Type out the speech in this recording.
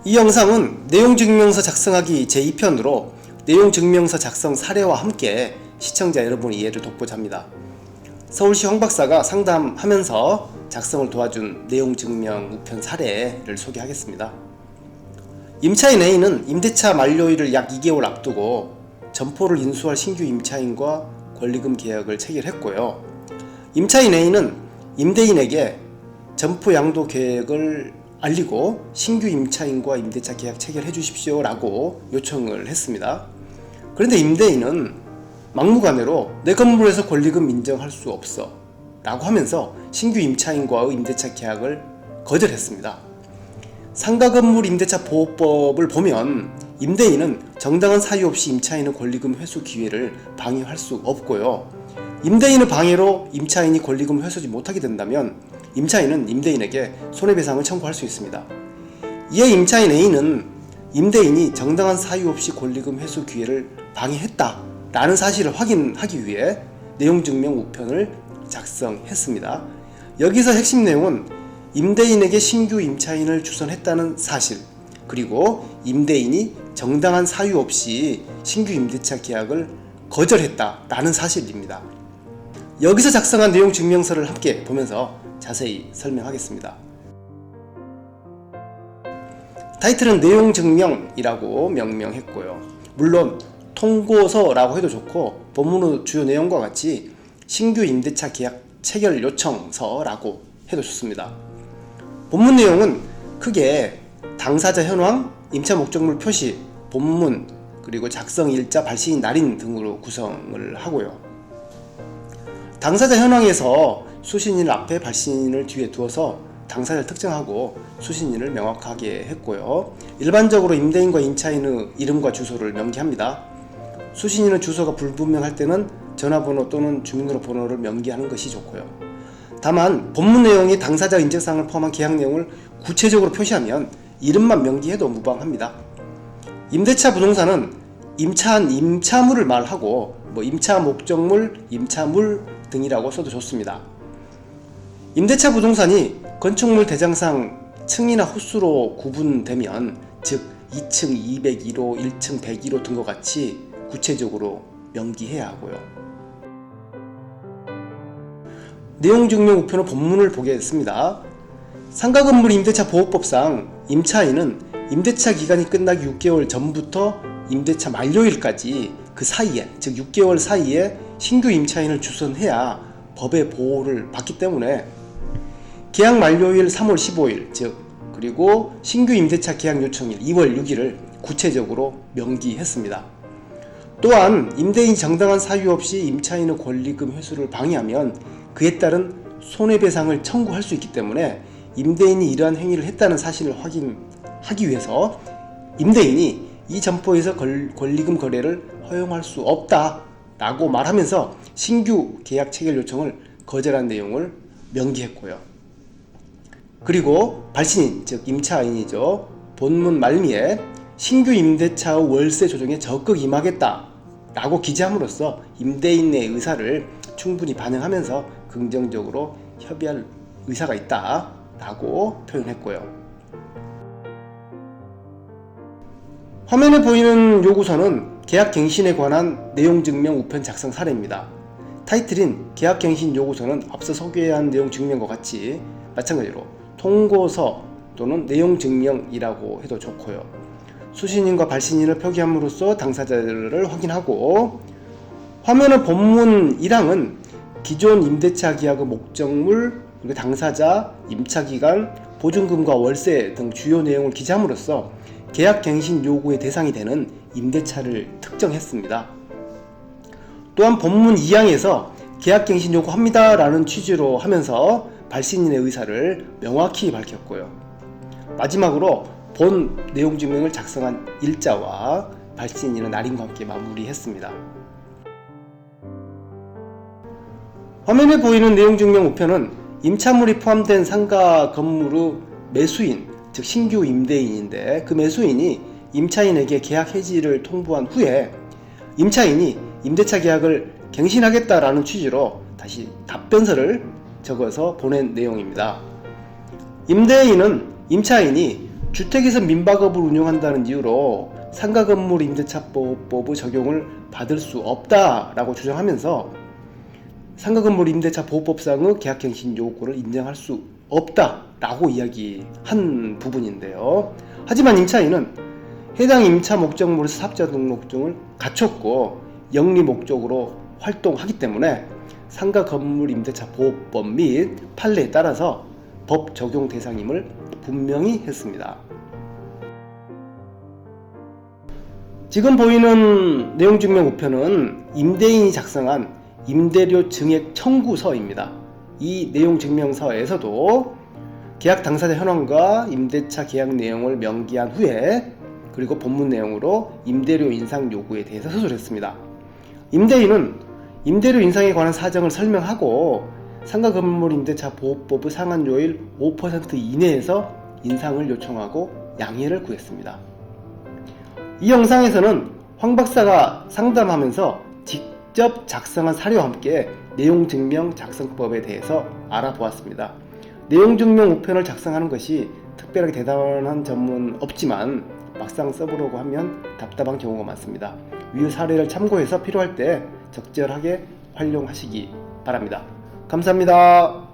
이 영상은 내용증명서 작성하기 제2편으로 내용증명서 작성 사례와 함께 시청자 여러분의 이해를 돕고자 합니다. 서울시 황 박사가 상담하면서 작성을 도와준 내용증명 우편 사례를 소개하겠습니다. 임차인 A는 임대차 만료일을 약 2개월 앞두고 점포를 인수할 신규 임차인과 권리금 계약을 체결했고요. 임차인 A는 임대인에게 점포 양도 계획을 알리고 신규 임차인과 임대차 계약 체결해 주십시오 라고 요청을 했습니다. 그런데 임대인은 막무가내로 내 건물에서 권리금 인정할 수 없어 라고 하면서 신규 임차인과의 임대차 계약을 거절했습니다. 상가건물 임대차 보호법을 보면 임대인은 정당한 사유 없이 임차인의 권리금 회수 기회를 방해할 수 없고요. 임대인의 방해로 임차인이 권리금 회수하지 못하게 된다면 임차인은 임대인에게 손해배상을 청구할 수 있습니다. 이에 임차인 A는 임대인이 정당한 사유 없이 권리금 회수 기회를 방해했다라는 사실을 확인하기 위해 내용증명 우편을 작성했습니다. 여기서 핵심 내용은 임대인에게 신규 임차인을 추선했다는 사실, 그리고 임대인이 정당한 사유 없이 신규 임대차 계약을 거절했다라는 사실입니다. 여기서 작성한 내용증명서를 함께 보면서 자세히 설명하겠습니다. 타이틀은 내용증명이라고 명명했고요. 물론 통고서라고 해도 좋고 본문의 주요 내용과 같이 신규 임대차 계약 체결 요청서라고 해도 좋습니다. 본문 내용은 크게 당사자 현황, 임차 목적물 표시, 본문, 그리고 작성 일자, 발신 날인 등으로 구성을 하고요. 당사자 현황에서 수신인을 앞에 발신인을 뒤에 두어서 당사자를 특정하고 수신인을 명확하게 했고요. 일반적으로 임대인과 임차인의 이름과 주소를 명기합니다. 수신인의 주소가 불분명할 때는 전화번호 또는 주민등록번호를 명기하는 것이 좋고요. 다만 본문 내용이 당사자 인적사항을 포함한 계약 내용을 구체적으로 표시하면 이름만 명기해도 무방합니다. 임대차 부동산은 임차한 임차물을 말하고 임차 목적물, 임차물 등이라고 써도 좋습니다. 임대차 부동산이 건축물 대장상 층이나 호수로 구분되면, 즉 2층 201호, 1층 101호 등과 같이 구체적으로 명기해야 하고요. 내용증명 우편의 본문을 보겠습니다. 상가건물 임대차 보호법상 임차인은 임대차 기간이 끝나기 6개월 전부터 임대차 만료일까지 그 사이에, 즉 6개월 사이에 신규 임차인을 추선해야 법의 보호를 받기 때문에 계약 만료일 3월 15일, 즉 그리고 신규 임대차 계약 요청일 2월 6일을 구체적으로 명기했습니다. 또한 임대인이 정당한 사유 없이 임차인의 권리금 회수를 방해하면 그에 따른 손해배상을 청구할 수 있기 때문에 임대인이 이러한 행위를 했다는 사실을 확인하기 위해서 임대인이 이 점포에서 권리금 거래를 허용할 수 없다라고 말하면서 신규 계약 체결 요청을 거절한 내용을 명기했고요. 그리고 발신인, 즉 임차인이죠. 본문 말미에 신규 임대차의 월세 조정에 적극 임하겠다 라고 기재함으로써 임대인의 의사를 충분히 반영하면서 긍정적으로 협의할 의사가 있다 라고 표현했고요. 화면에 보이는 요구서는 계약갱신에 관한 내용증명 우편 작성 사례입니다. 타이틀인 계약갱신 요구서는 앞서 소개한 내용증명과 같이 마찬가지로 통고서 또는 내용증명이라고 해도 좋고요. 수신인과 발신인을 표기함으로써 당사자를 확인하고, 화면의 본문 1항은 기존 임대차 계약의 목적물, 그리고 당사자, 임차기간, 보증금과 월세 등 주요 내용을 기재함으로써 계약갱신 요구의 대상이 되는 임대차를 특정했습니다. 또한 본문 2항에서 계약갱신 요구합니다 라는 취지로 하면서 발신인의 의사를 명확히 밝혔고요. 마지막으로 본 내용증명을 작성한 일자와 발신인의 날인과 함께 마무리했습니다. 화면에 보이는 내용증명 우편은 임차물이 포함된 상가 건물의 매수인, 즉 신규 임대인인데 그 매수인이 임차인에게 계약 해지를 통보한 후에 임차인이 임대차 계약을 갱신하겠다라는 취지로 다시 답변서를 적어서 보낸 내용입니다. 임대인은 임차인이 주택에서 민박업을 운영한다는 이유로 상가건물 임대차보호법의 적용을 받을 수 없다라고 주장하면서 상가건물 임대차 보호법상의 계약갱신 요구를 인정할 수 없다라고 이야기한 부분인데요. 하지만 임차인은 해당 임차 목적물에서 사업자 등록증을 갖췄고 영리 목적으로 활동하기 때문에 상가건물 임대차 보호법 및 판례에 따라서 법 적용 대상임을 분명히 했습니다. 지금 보이는 내용증명 우편은 임대인이 작성한 임대료 증액 청구서입니다. 이 내용증명서에서도 계약 당사자 현황과 임대차 계약 내용을 명기한 후에 그리고 본문 내용으로 임대료 인상 요구에 대해서 서술했습니다. 임대인은 임대료 인상에 관한 사정을 설명하고 상가건물 임대차 보호법의 상한요일 5% 이내에서 인상을 요청하고 양해를 구했습니다. 이 영상에서는 황 박사가 상담하면서 직접 작성한 사례와 함께 내용증명 작성법에 대해서 알아보았습니다. 내용증명 우편을 작성하는 것이 특별하게 대단한 점은 없지만 막상 써보려고 하면 답답한 경우가 많습니다. 위 사례를 참고해서 필요할 때 적절하게 활용하시기 바랍니다. 감사합니다.